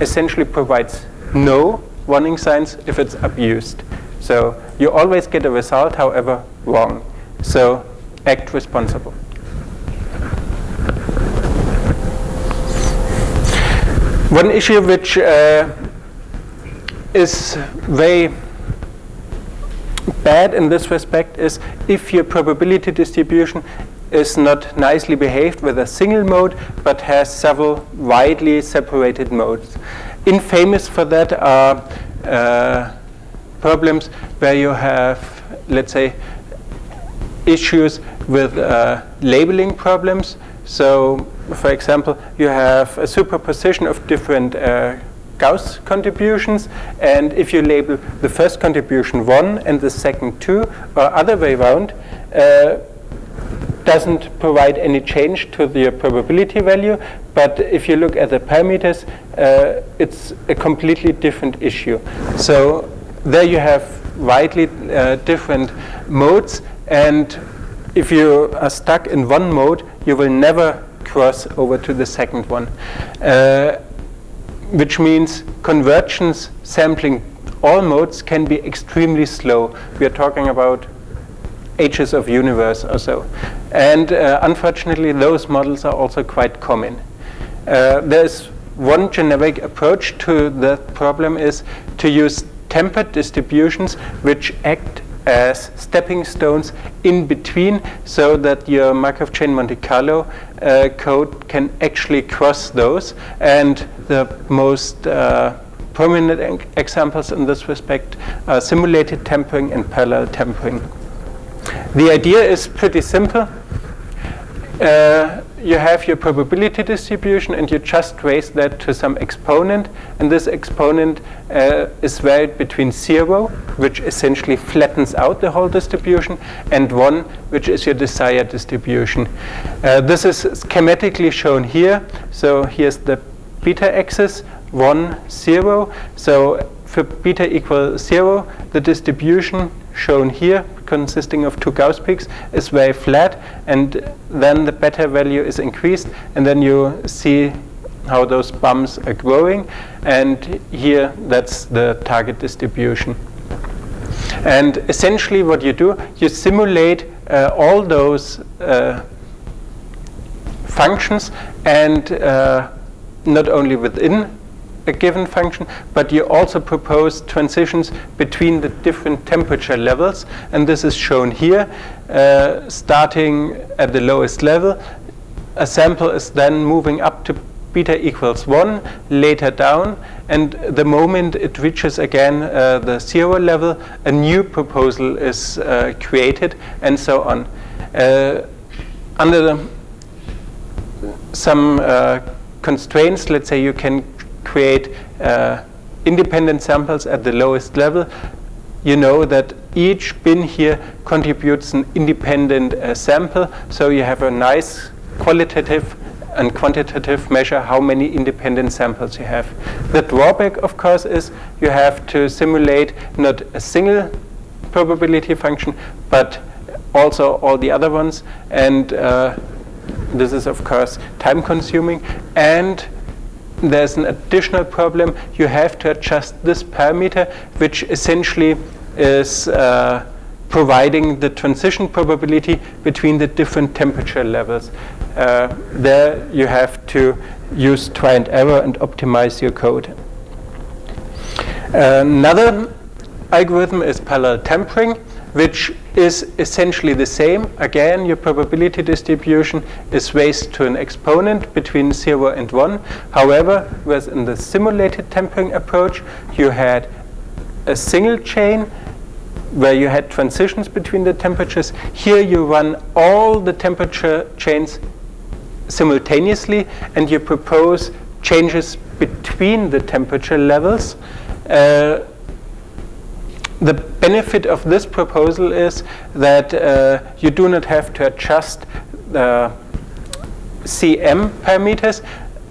essentially provides no warning signs if it's abused. So you always get a result, however, wrong. So act responsible. One issue which is very bad in this respect is if your probability distribution is not nicely behaved with a single mode, but has several widely separated modes. Infamous for that are problems where you have, let's say, issues with labeling problems. So, for example, you have a superposition of different Gauss contributions, and if you label the first contribution 1 and the second 2, or other way around, doesn't provide any change to the probability value, but if you look at the parameters, it's a completely different issue. So there you have widely different modes, and if you are stuck in one mode, you will never cross over to the second one, which means convergence sampling all modes can be extremely slow. We are talking about ages of universe or so. And unfortunately, those models are also quite common. There's one generic approach to that problem is to use tempered distributions which act as stepping stones in between, so that your Markov chain Monte Carlo code can actually cross those. And the most prominent examples in this respect are simulated tempering and parallel tempering. The idea is pretty simple. You have your probability distribution and you just raise that to some exponent, and this exponent is varied between 0, which essentially flattens out the whole distribution, and 1, which is your desired distribution. This is schematically shown here. So here's the beta axis, 1, 0. So for beta equals 0, the distribution shown here, consisting of 2 Gauss peaks, is very flat, and then the beta value is increased, and then you see how those bumps are growing, and here that's the target distribution. And essentially what you do, you simulate all those functions, and not only within a given function, but you also propose transitions between the different temperature levels, and this is shown here. Starting at the lowest level, a sample is then moving up to beta equals 1, later down, and the moment it reaches again the 0 level, a new proposal is created, and so on. Under some constraints, let's say you can create independent samples at the lowest level. You know that each bin here contributes an independent sample, so you have a nice qualitative and quantitative measure how many independent samples you have. The drawback, of course, is you have to simulate not a single probability function, but also all the other ones, and this is, of course, time consuming. And there's an additional problem. You have to adjust this parameter, which essentially is providing the transition probability between the different temperature levels. There you have to use try and error and optimize your code. Another algorithm is parallel tempering, which is essentially the same. Again, your probability distribution is raised to an exponent between 0 and 1. However, whereas in the simulated tempering approach, you had a single chain where you had transitions between the temperatures. Here you run all the temperature chains simultaneously, and you propose changes between the temperature levels. The benefit of this proposal is that you do not have to adjust the CM parameters.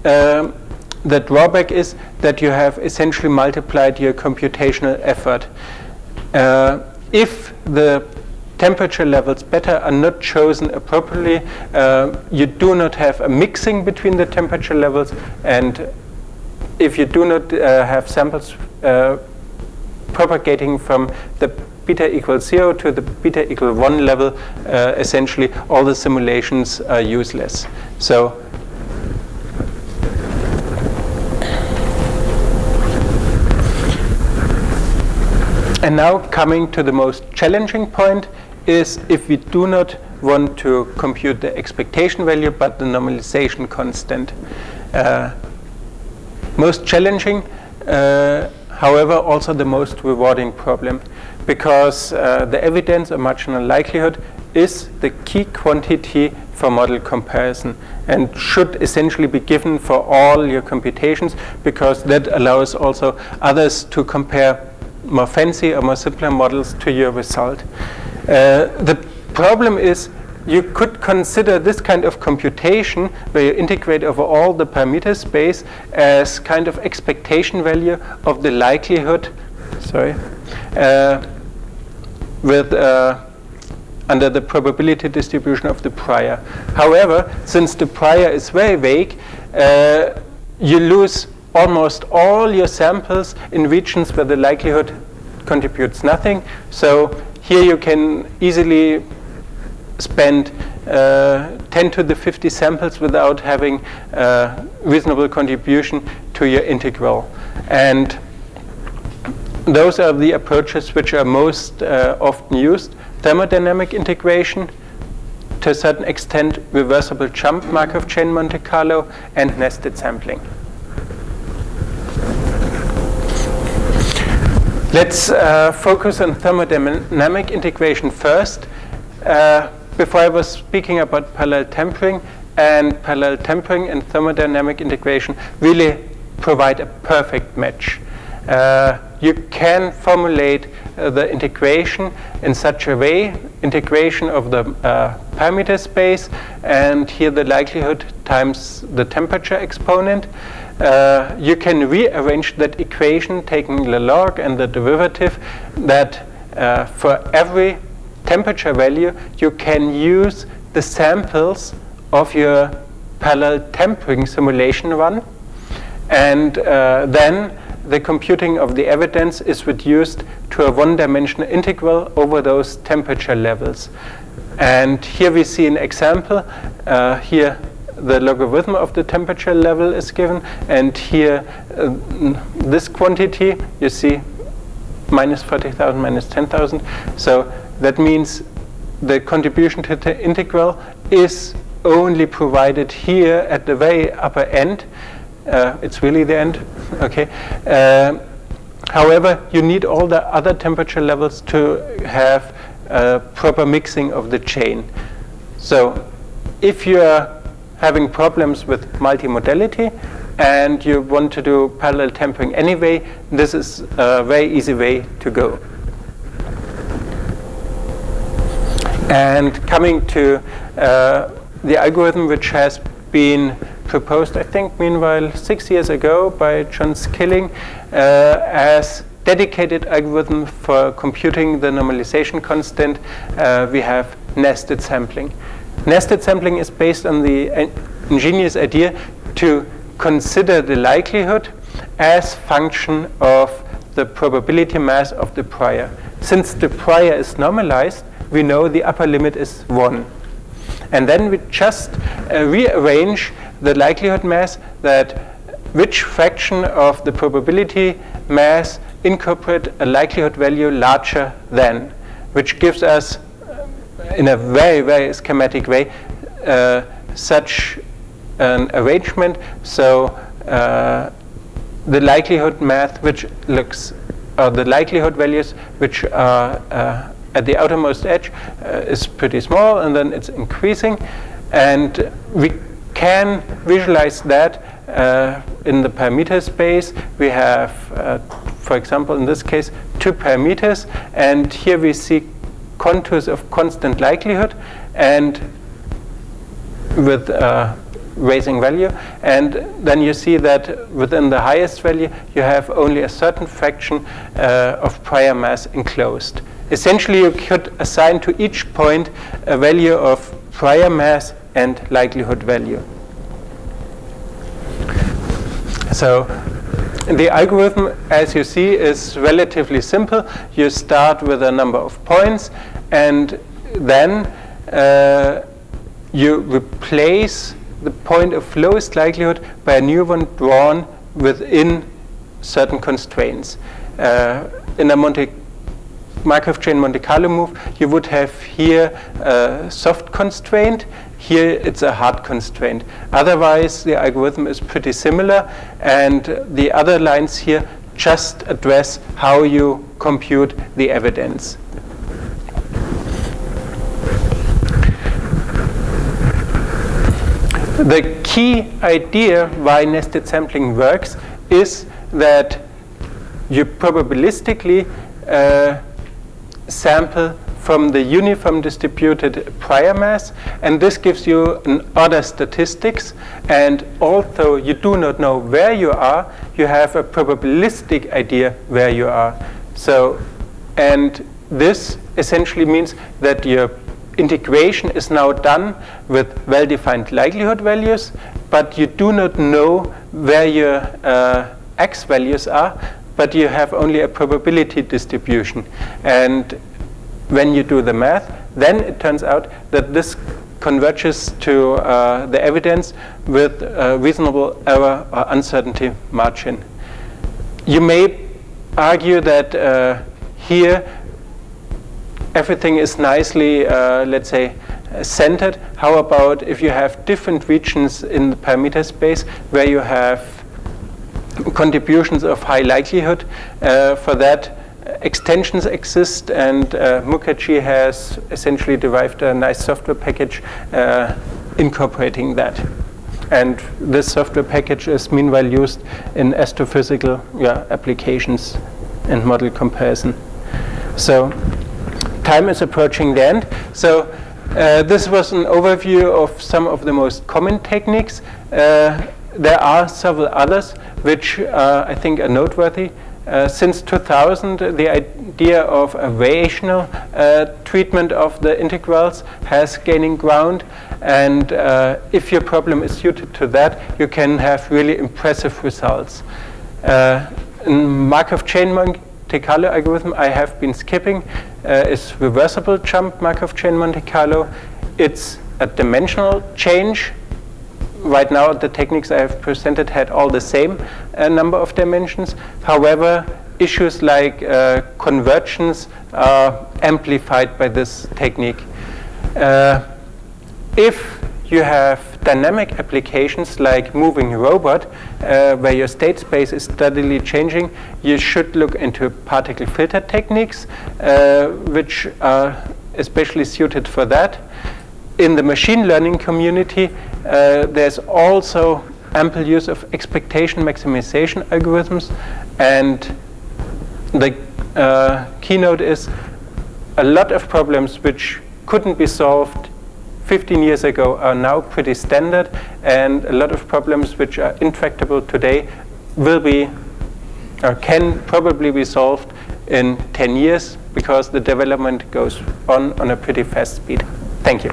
The drawback is that you have essentially multiplied your computational effort. If the temperature levels beta are not chosen appropriately, you do not have a mixing between the temperature levels, and if you do not have samples propagating from the beta equals 0 to the beta equal 1 level, essentially all the simulations are useless. So And now coming to the most challenging point is if we do not want to compute the expectation value but the normalization constant. Most challenging, however, also the most rewarding problem, because the evidence or marginal likelihood is the key quantity for model comparison and should essentially be given for all your computations, because that allows also others to compare more fancy or more simpler models to your result. The problem is you could consider this kind of computation where you integrate over all the parameter space as kind of expectation value of the likelihood, under the probability distribution of the prior. However, since the prior is very vague, you lose almost all your samples in regions where the likelihood contributes nothing. So here you can easily spend 10 to the 50 samples without having reasonable contribution to your integral. And those are the approaches which are most often used: thermodynamic integration, to a certain extent reversible jump Markov chain Monte Carlo, and nested sampling. Let's focus on thermodynamic integration first. Before I was speaking about parallel tempering, and parallel tempering and thermodynamic integration really provide a perfect match. You can formulate the integration in such a way, integration of the parameter space, and here the likelihood times the temperature exponent. You can rearrange that equation taking the log and the derivative, that for every temperature value you can use the samples of your parallel tempering simulation run, and then the computing of the evidence is reduced to a one-dimensional integral over those temperature levels. And here we see an example. Here the logarithm of the temperature level is given, and here this quantity, you see, minus 40,000, minus 10,000. So that means the contribution to the integral is only provided here at the very upper end. It's really the end, okay. However, you need all the other temperature levels to have proper mixing of the chain. So if you are having problems with multimodality and you want to do parallel tempering anyway, this is a very easy way to go. And coming to the algorithm which has been proposed, I think, meanwhile, 6 years ago by John Skilling as dedicated algorithm for computing the normalization constant, we have nested sampling. Nested sampling is based on the ingenious idea to consider the likelihood as function of the probability mass of the prior. Since the prior is normalized, we know the upper limit is 1. And then we just rearrange the likelihood mass, that which fraction of the probability mass incorporate a likelihood value larger than, which gives us, in a very, very schematic way, such an arrangement. So the likelihood math which looks, or the likelihood values which are at the outermost edge is pretty small, and then it's increasing. And we can visualize that in the parameter space. We have, for example, in this case, 2 parameters, and here we see contours of constant likelihood and with raising value, and then you see that within the highest value you have only a certain fraction of prior mass enclosed. Essentially, you could assign to each point a value of prior mass and likelihood value. So the algorithm, as you see, is relatively simple. You start with a number of points, and then you replace the point of lowest likelihood by a new one drawn within certain constraints. In a Monte Markov chain Monte Carlo move, you would have here a soft constraint. Here it's a hard constraint. Otherwise, the algorithm is pretty similar, and the other lines here just address how you compute the evidence. The key idea why nested sampling works is that you probabilistically sample from the uniform distributed prior mass, and this gives you an order statistics, and although you do not know where you are, you have a probabilistic idea where you are. So, and this essentially means that your integration is now done with well-defined likelihood values, but you do not know where your x values are, but you have only a probability distribution. And when you do the math, then it turns out that this converges to the evidence with a reasonable error or uncertainty margin. You may argue that here everything is nicely, let's say, centered. How about if you have different regions in the parameter space where you have contributions of high likelihood? For that, extensions exist, and Mukherjee has essentially derived a nice software package incorporating that. And this software package is meanwhile used in astrophysical applications and model comparison. So time is approaching the end. So this was an overview of some of the most common techniques. There are several others which I think are noteworthy. Since 2000, the idea of a variational treatment of the integrals has gaining ground, and if your problem is suited to that, you can have really impressive results. In Markov chain Monte Carlo algorithm I have been skipping is reversible jump Markov chain Monte Carlo. It's a dimensional change. Right now, the techniques I have presented had all the same number of dimensions. However, issues like convergence are amplified by this technique. If you have dynamic applications like moving robot, where your state space is steadily changing, you should look into particle filter techniques, which are especially suited for that. In the machine learning community, there's also ample use of expectation maximization algorithms, and the keynote is a lot of problems which couldn't be solved 15 years ago are now pretty standard, and a lot of problems which are intractable today will be or can probably be solved in 10 years because the development goes on a pretty fast speed. Thank you.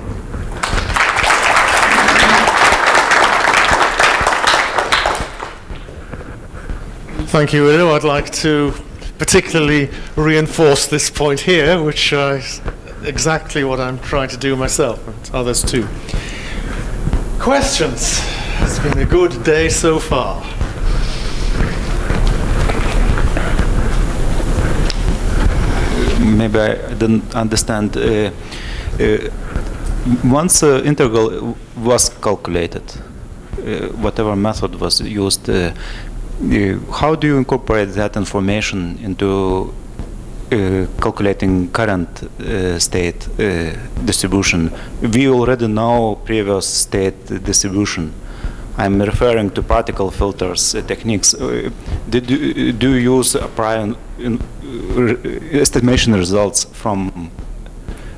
Thank you, Udo. I'd like to particularly reinforce this point here, which is exactly what I'm trying to do myself, and others too. Questions? It's been a good day so far. Maybe I didn't understand. Once the integral was calculated, whatever method was used, how do you incorporate that information into calculating current state distribution? We already know previous state distribution. I'm referring to particle filters techniques. Do you use prior estimation results from?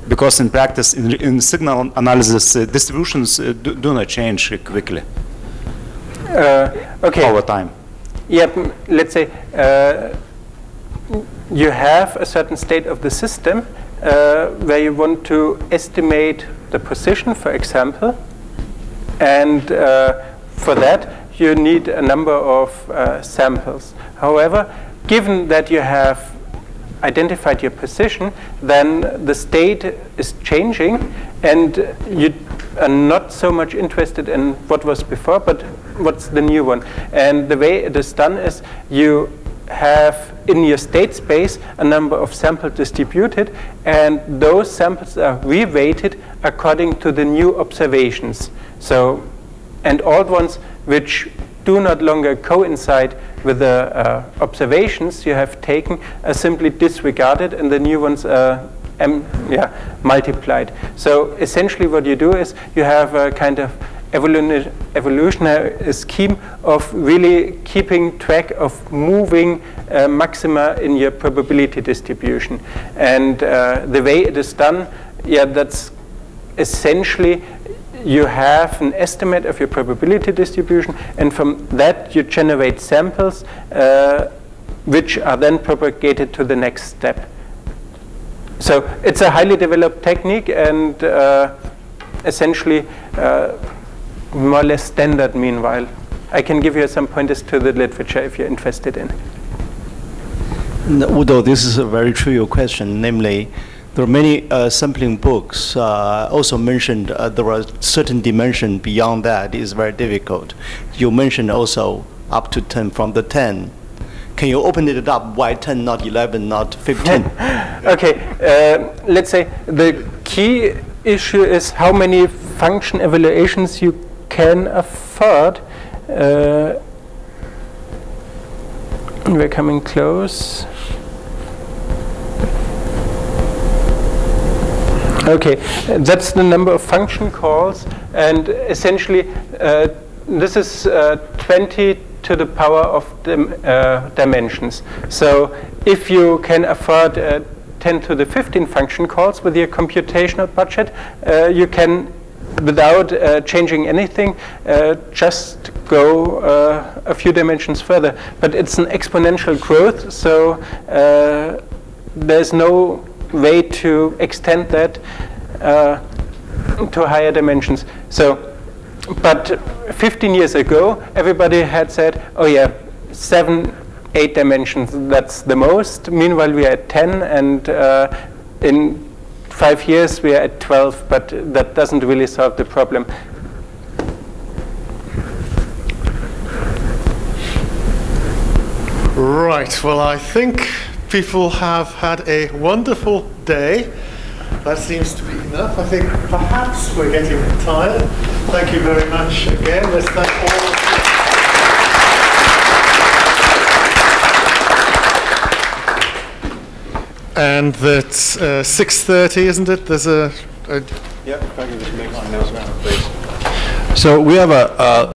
Because in practice, in signal analysis, distributions do not change quickly over time. Yep, let's say you have a certain state of the system where you want to estimate the position, for example, and for that you need a number of samples. However, given that you have identified your position, then the state is changing, and you are not so much interested in what was before, but what's the new one. And the way it is done is you have in your state space a number of samples distributed, and those samples are reweighted according to the new observations. So, and old ones which do not longer coincide with the observations you have taken are simply disregarded, and the new ones are multiplied. So essentially what you do is you have a kind of evolutionary scheme of really keeping track of moving maxima in your probability distribution. And the way it is done, that's essentially you have an estimate of your probability distribution, and from that you generate samples which are then propagated to the next step. So it's a highly developed technique, and essentially more or less standard meanwhile. I can give you some pointers to the literature if you're interested in. Udo, this is a very trivial question, namely, there are many sampling books also mentioned there are certain dimension beyond that is very difficult. You mentioned also up to 10 from the 10. Can you open it up? Why 10, not 11, not 15? Okay, let's say the key issue is how many function evaluations you can afford. We're coming close. Okay, that's the number of function calls, and essentially this is 20 to the power of dimensions. So if you can afford 10 to the 15 function calls with your computational budget, you can, without changing anything, just go a few dimensions further. But it's an exponential growth, so there's no way to extend that to higher dimensions. So, but 15 years ago, everybody had said, oh yeah, 7, 8 dimensions, that's the most. Meanwhile, we are at 10, and in 5 years, we are at 12, but that doesn't really solve the problem. Right, well, I think people have had a wonderful day. That seems to be enough. I think perhaps we're getting tired. Thank you very much again. Let's thank all of you. And that's 6:30, isn't it? There's a... Yeah, if I can just make my nose now, please. So we have a